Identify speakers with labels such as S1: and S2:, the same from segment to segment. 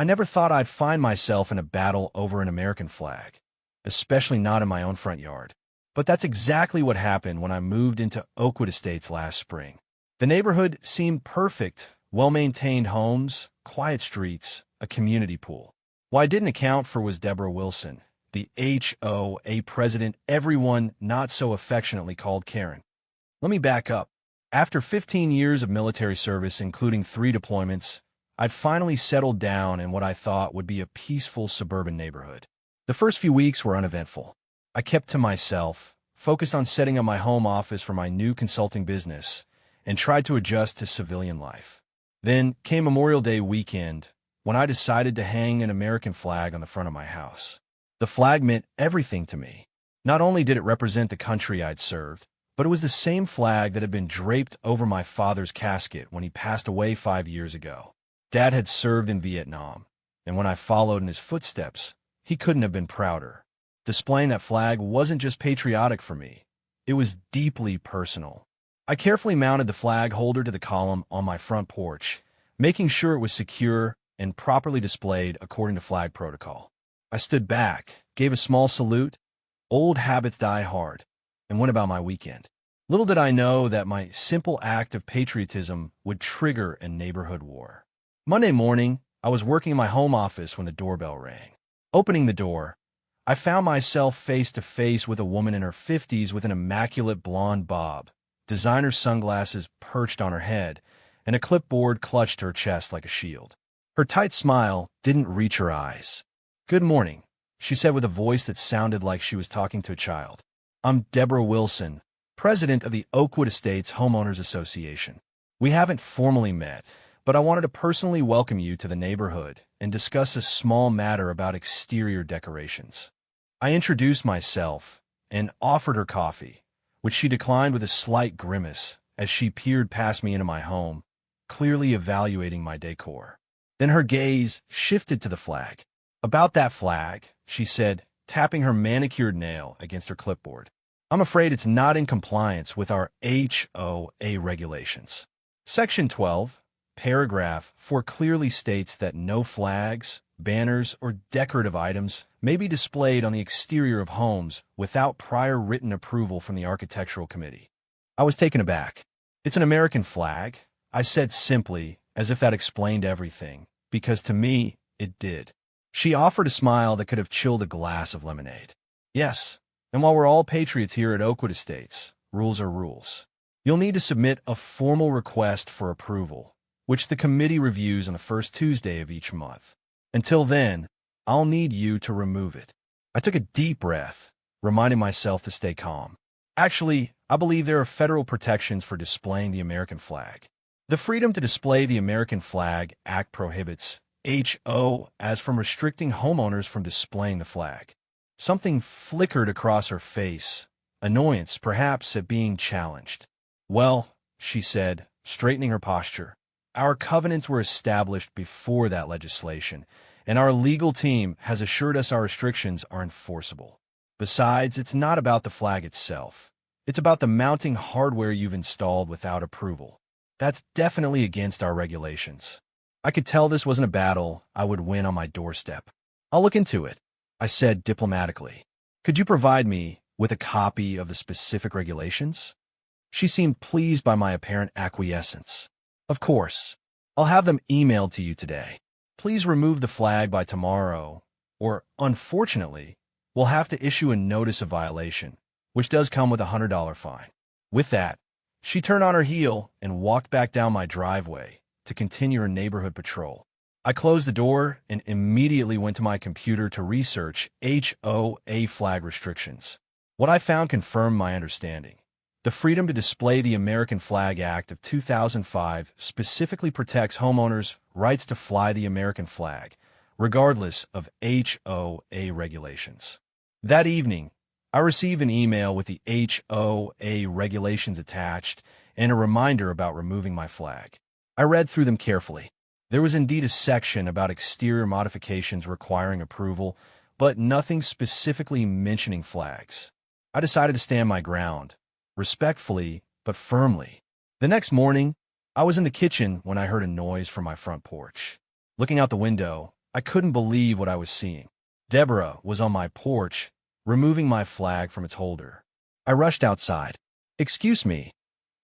S1: I never thought I'd find myself in a battle over an American flag, especially not in my own front yard. But that's exactly what happened when I moved into Oakwood Estates last spring. The neighborhood seemed perfect, well-maintained homes, quiet streets, a community pool. What I didn't account for was Deborah Wilson, the HOA president everyone not so affectionately called Karen. Let me back up. After 15 years of military service, including 3 deployments, I'd finally settled down in what I thought would be a peaceful suburban neighborhood. The first few weeks were uneventful. I kept to myself, focused on setting up my home office for my new consulting business, and tried to adjust to civilian life. Then came Memorial Day weekend, when I decided to hang an American flag on the front of my house. The flag meant everything to me. Not only did it represent the country I'd served, but it was the same flag that had been draped over my father's casket when he passed away 5 years ago. Dad had served in Vietnam, and when I followed in his footsteps, he couldn't have been prouder. Displaying that flag wasn't just patriotic for me. It was deeply personal. I carefully mounted the flag holder to the column on my front porch, making sure it was secure and properly displayed according to flag protocol. I stood back, gave a small salute, old habits die hard, and went about my weekend. Little did I know that my simple act of patriotism would trigger a neighborhood war. Monday morning, I was working in my home office when the doorbell rang. Opening the door, I found myself face to face with a woman in her 50s with an immaculate blonde bob, designer sunglasses perched on her head, and a clipboard clutched to her chest like a shield. Her tight smile didn't reach her eyes. "Good morning," she said with a voice that sounded like she was talking to a child. "I'm Deborah Wilson, president of the Oakwood Estates Homeowners Association. We haven't formally met, but I wanted to personally welcome you to the neighborhood and discuss a small matter about exterior decorations." I introduced myself and offered her coffee, which she declined with a slight grimace as she peered past me into my home, clearly evaluating my decor. Then her gaze shifted to the flag. "About that flag," she said, tapping her manicured nail against her clipboard. "I'm afraid it's not in compliance with our HOA regulations. Section 12, paragraph 4 clearly states that no flags, banners, or decorative items may be displayed on the exterior of homes without prior written approval from the Architectural Committee." I was taken aback. "It's an American flag," I said simply, as if that explained everything, because to me, it did. She offered a smile that could have chilled a glass of lemonade. "Yes, and while we're all patriots here at Oakwood Estates, rules are rules. You'll need to submit a formal request for approval, which the committee reviews on the first Tuesday of each month. Until then, I'll need you to remove it." I took a deep breath, reminding myself to stay calm. Actually, I believe there are federal protections for displaying the American flag. The Freedom to Display the American Flag Act prohibits HO as from restricting homeowners from displaying the flag. Something flickered across her face, annoyance perhaps at being challenged. "Well," she said, straightening her posture, "our covenants were established before that legislation, and our legal team has assured us our restrictions are enforceable. Besides, it's not about the flag itself. It's about the mounting hardware you've installed without approval. That's definitely against our regulations." I could tell this wasn't a battle I would win on my doorstep. "I'll look into it," I said diplomatically. "Could you provide me with a copy of the specific regulations?" She seemed pleased by my apparent acquiescence. "Of course. I'll have them emailed to you today. Please remove the flag by tomorrow, or, unfortunately, we'll have to issue a notice of violation, which does come with a $100 fine." With that, she turned on her heel and walked back down my driveway to continue her neighborhood patrol. I closed the door and immediately went to my computer to research HOA flag restrictions. What I found confirmed my understanding. The Freedom to Display the American Flag Act of 2005 specifically protects homeowners' rights to fly the American flag, regardless of HOA regulations. That evening, I received an email with the HOA regulations attached and a reminder about removing my flag. I read through them carefully. There was indeed a section about exterior modifications requiring approval, but nothing specifically mentioning flags. I decided to stand my ground, respectfully but firmly. The next morning, I was in the kitchen when I heard a noise from my front porch. Looking out the window, I couldn't believe what I was seeing. Deborah was on my porch, removing my flag from its holder. I rushed outside. "Excuse me,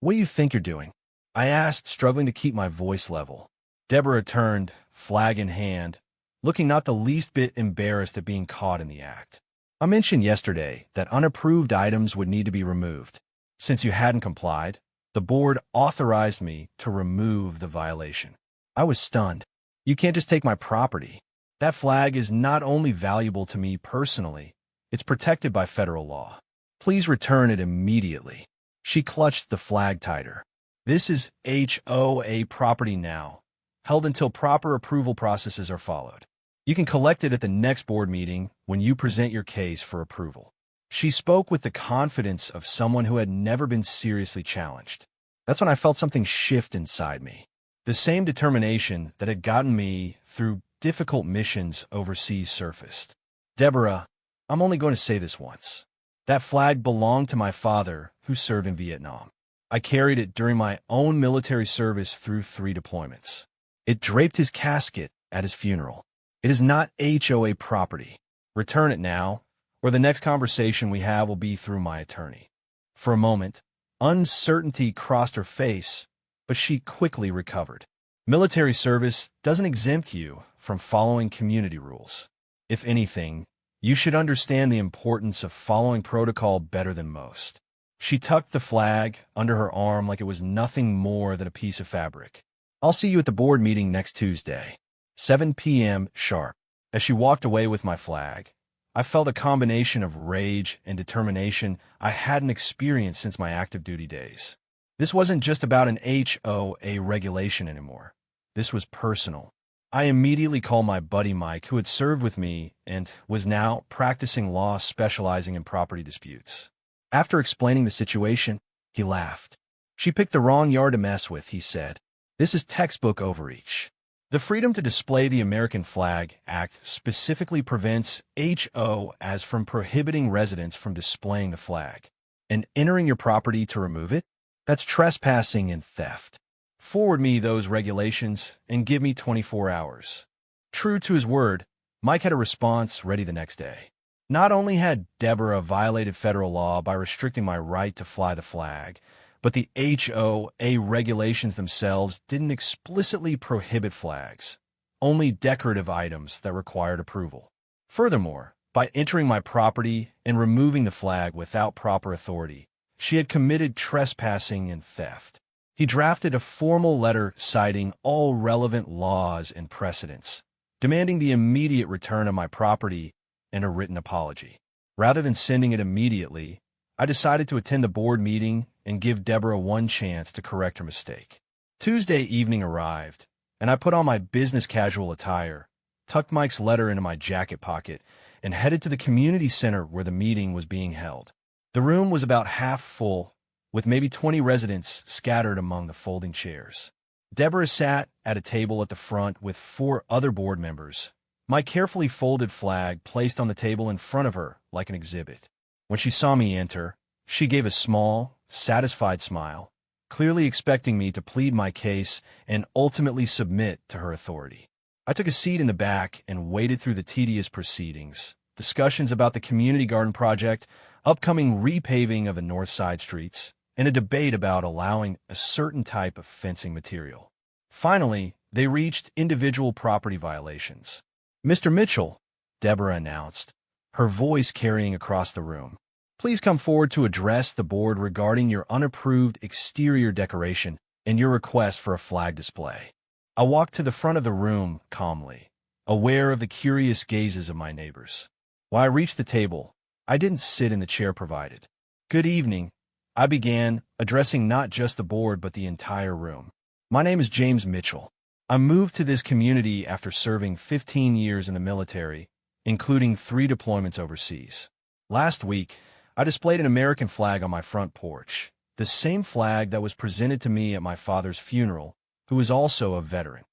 S1: what do you think you're doing?" I asked, struggling to keep my voice level. Deborah turned, flag in hand, looking not the least bit embarrassed at being caught in the act. "I mentioned yesterday that unapproved items would need to be removed. Since you hadn't complied, the board authorized me to remove the violation." I was stunned. "You can't just take my property. That flag is not only valuable to me personally, it's protected by federal law. Please return it immediately." She clutched the flag tighter. "This is HOA property now, held until proper approval processes are followed. You can collect it at the next board meeting when you present your case for approval." She spoke with the confidence of someone who had never been seriously challenged. That's when I felt something shift inside me. The same determination that had gotten me through difficult missions overseas surfaced. "Deborah, I'm only going to say this once. That flag belonged to my father, who served in Vietnam. I carried it during my own military service through 3 deployments. It draped his casket at his funeral. It is not HOA property. Return it now, or the next conversation we have will be through my attorney." For a moment, uncertainty crossed her face, but she quickly recovered. Military service doesn't exempt you from following community rules. If anything, you should understand the importance of following protocol better than most. She tucked the flag under her arm like it was nothing more than a piece of fabric. "I'll see you at the board meeting next Tuesday, 7 p.m. sharp." As she walked away with my flag, I felt a combination of rage and determination I hadn't experienced since my active duty days. This wasn't just about an HOA regulation anymore. This was personal. I immediately called my buddy Mike, who had served with me and was now practicing law specializing in property disputes. After explaining the situation, he laughed. "She picked the wrong yard to mess with," he said. "This is textbook overreach. The Freedom to Display the American Flag Act specifically prevents HOAs from prohibiting residents from displaying the flag and entering your property to remove it. That's trespassing and theft. Forward me those regulations and give me 24 hours. True to his word, Mike had a response ready the next day. Not only had Deborah violated federal law by restricting my right to fly the flag, but the HOA regulations themselves didn't explicitly prohibit flags, only decorative items that required approval. Furthermore, by entering my property and removing the flag without proper authority, she had committed trespassing and theft. He drafted a formal letter citing all relevant laws and precedents, demanding the immediate return of my property and a written apology. Rather than sending it immediately, I decided to attend the board meeting and give Deborah one chance to correct her mistake. Tuesday evening arrived, and I put on my business casual attire, tucked Mike's letter into my jacket pocket, and headed to the community center where the meeting was being held. The room was about half full, with maybe 20 residents scattered among the folding chairs. Deborah sat at a table at the front with 4 other board members, my carefully folded flag placed on the table in front of her like an exhibit. When she saw me enter, she gave a small, satisfied smile, clearly expecting me to plead my case and ultimately submit to her authority. I took a seat in the back and waded through the tedious proceedings, discussions about the community garden project, upcoming repaving of the north side streets, and a debate about allowing a certain type of fencing material. Finally, they reached individual property violations. "Mr. Mitchell," Deborah announced, her voice carrying across the room, "please come forward to address the board regarding your unapproved exterior decoration and your request for a flag display." I walked to the front of the room calmly, aware of the curious gazes of my neighbors. When I reached the table, I didn't sit in the chair provided. "Good evening," I began, addressing not just the board but the entire room. "My name is James Mitchell. I moved to this community after serving 15 years in the military, including 3 deployments overseas. Last week, I displayed an American flag on my front porch, the same flag that was presented to me at my father's funeral, who was also a veteran."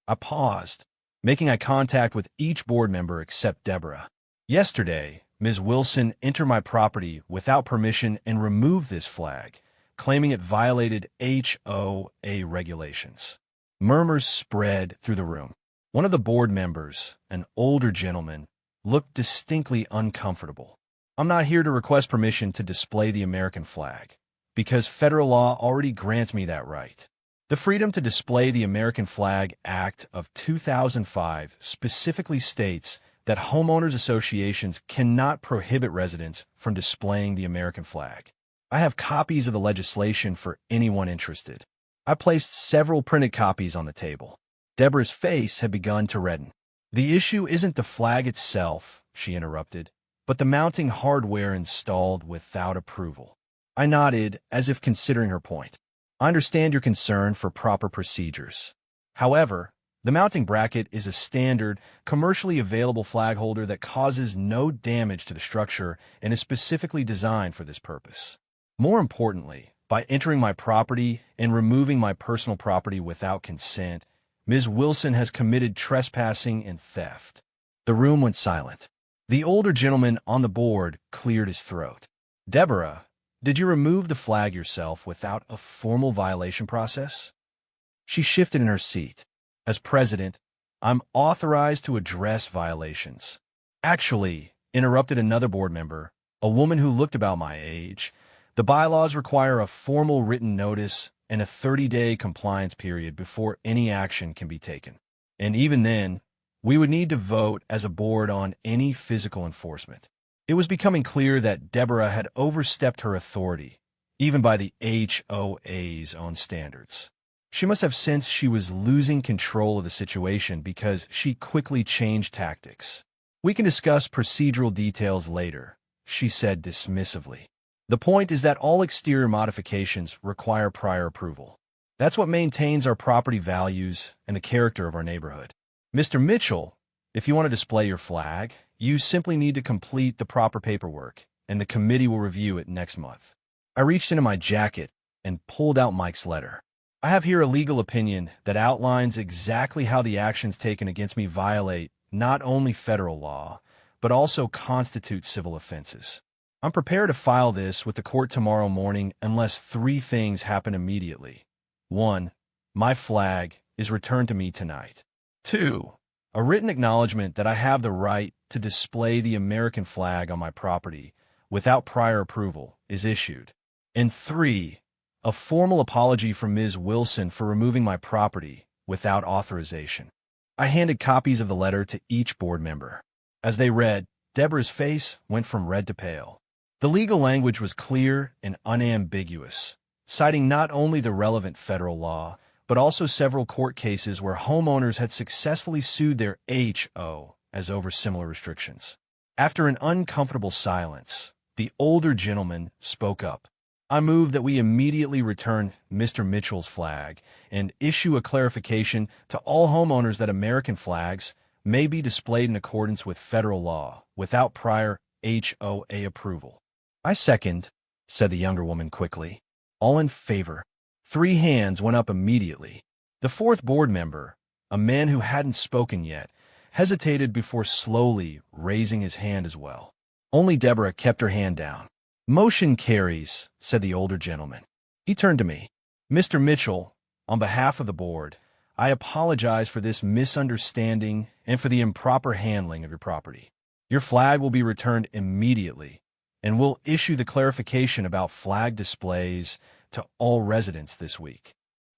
S1: I paused, making eye contact with each board member except Deborah. "Yesterday, Ms. Wilson entered my property without permission and removed this flag, claiming it violated HOA regulations." Murmurs spread through the room. One of the board members, an older gentleman, looked distinctly uncomfortable. I'm not here to request permission to display the American flag, because federal law already grants me that right. The Freedom to Display the American Flag Act of 2005 specifically states that homeowners associations cannot prohibit residents from displaying the American flag. I have copies of the legislation for anyone interested. I placed several printed copies on the table. Deborah's face had begun to redden. The issue isn't the flag itself, she interrupted, but the mounting hardware installed without approval. I nodded, as if considering her point. I understand your concern for proper procedures. However, the mounting bracket is a standard, commercially available flag holder that causes no damage to the structure and is specifically designed for this purpose. More importantly, by entering my property and removing my personal property without consent, Ms. Wilson has committed trespassing and theft. The room went silent. The older gentleman on the board cleared his throat. Deborah, did you remove the flag yourself without a formal violation process? She shifted in her seat. As president, I'm authorized to address violations. Actually, interrupted another board member, a woman who looked about my age, the bylaws require a formal written notice and a 30-day compliance period before any action can be taken. And even then, we would need to vote as a board on any physical enforcement. It was becoming clear that Deborah had overstepped her authority, even by the HOA's own standards. She must have sensed she was losing control of the situation because she quickly changed tactics. We can discuss procedural details later, she said dismissively. The point is that all exterior modifications require prior approval. That's what maintains our property values and the character of our neighborhood. Mr. Mitchell, if you want to display your flag, you simply need to complete the proper paperwork, and the committee will review it next month. I reached into my jacket and pulled out Mike's letter. I have here a legal opinion that outlines exactly how the actions taken against me violate not only federal law, but also constitute civil offenses. I'm prepared to file this with the court tomorrow morning unless 3 things happen immediately. 1. My flag is returned to me tonight. 2. A written acknowledgement that I have the right to display the American flag on my property without prior approval is issued. And 3. A formal apology from Ms. Wilson for removing my property without authorization. I handed copies of the letter to each board member. As they read, Deborah's face went from red to pale. The legal language was clear and unambiguous, citing not only the relevant federal law, but also several court cases where homeowners had successfully sued their HO as over similar restrictions. After an uncomfortable silence, the older gentleman spoke up. I move that we immediately return Mr. Mitchell's flag and issue a clarification to all homeowners that American flags may be displayed in accordance with federal law without prior HOA approval. I second, said the younger woman quickly. All in favor. 3 hands went up immediately. The 4th board member, a man who hadn't spoken yet, hesitated before slowly raising his hand as well. Only Deborah kept her hand down. Motion carries, said the older gentleman. He turned to me. Mr. Mitchell, on behalf of the board, I apologize for this misunderstanding and for the improper handling of your property. Your flag will be returned immediately, and we'll issue the clarification about flag displays to all residents this week.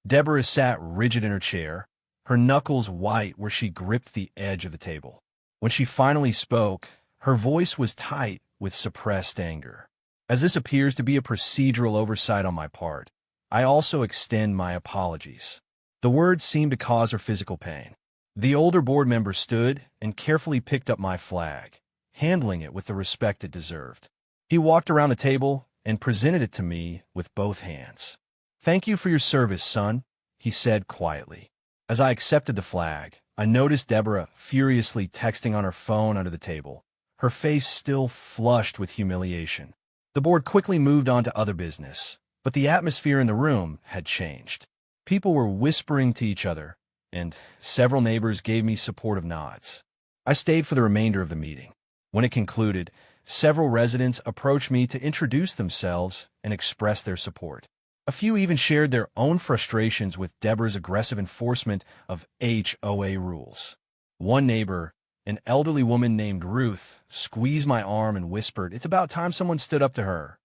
S1: Deborah sat rigid in her chair, her knuckles white where she gripped the edge of the table. When she finally spoke, her voice was tight with suppressed anger. As this appears to be a procedural oversight on my part, I also extend my apologies. The words seemed to cause her physical pain. The older board member stood and carefully picked up my flag, handling it with the respect it deserved. He walked around the table and presented it to me with both hands. Thank you for your service, son, he said quietly. As I accepted the flag, I noticed Deborah furiously texting on her phone under the table, her face still flushed with humiliation. The board quickly moved on to other business, but the atmosphere in the room had changed. People were whispering to each other, and several neighbors gave me supportive nods. I stayed for the remainder of the meeting. When it concluded, several residents approached me to introduce themselves and express their support. A few even shared their own frustrations with Deborah's aggressive enforcement of HOA rules. One neighbor, an elderly woman named Ruth, squeezed my arm and whispered, "It's about time someone stood up to her."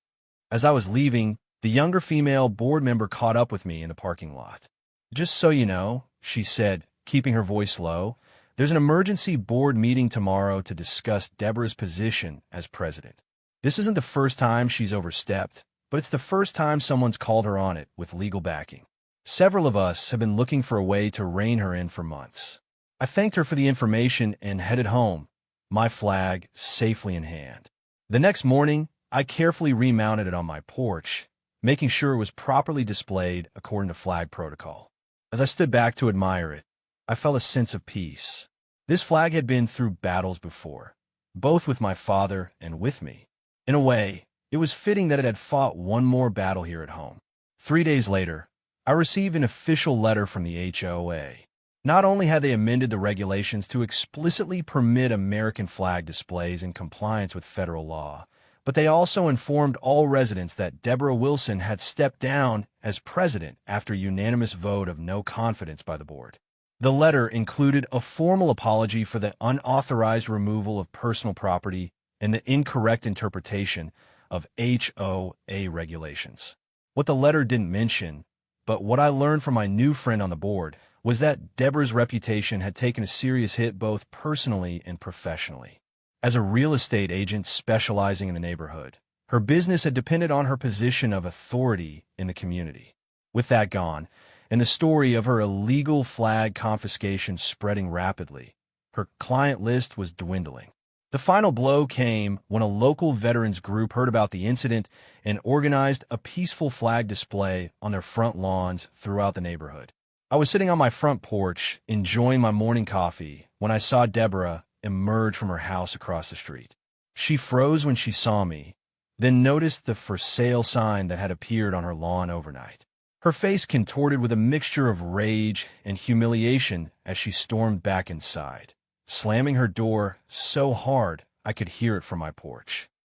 S1: As I was leaving, the younger female board member caught up with me in the parking lot. "Just so you know," she said, keeping her voice low, "there's an emergency board meeting tomorrow to discuss Deborah's position as president. This isn't the first time she's overstepped, but it's the first time someone's called her on it with legal backing. Several of us have been looking for a way to rein her in for months." I thanked her for the information and headed home, my flag safely in hand. The next morning, I carefully remounted it on my porch, making sure it was properly displayed according to flag protocol. As I stood back to admire it, I felt a sense of peace. This flag had been through battles before, both with my father and with me. In a way, it was fitting that it had fought one more battle here at home. 3 days later, I received an official letter from the HOA. Not only had they amended the regulations to explicitly permit American flag displays in compliance with federal law, but they also informed all residents that Deborah Wilson had stepped down as president after a unanimous vote of no confidence by the board. The letter included a formal apology for the unauthorized removal of personal property and the incorrect interpretation of HOA regulations. What the letter didn't mention, but what I learned from my new friend on the board, was that Deborah's reputation had taken a serious hit both personally and professionally. As a real estate agent specializing in the neighborhood, her business had depended on her position of authority in the community. With that gone, and the story of her illegal flag confiscation spreading rapidly, her client list was dwindling. The final blow came when a local veterans group heard about the incident and organized a peaceful flag display on their front lawns throughout the neighborhood. I was sitting on my front porch, enjoying my morning coffee, when I saw Deborah emerge from her house across the street. She froze when she saw me, then noticed the "for sale" sign that had appeared on her lawn overnight. Her face contorted with a mixture of rage and humiliation as she stormed back inside, slamming her door so hard I could hear it from my porch.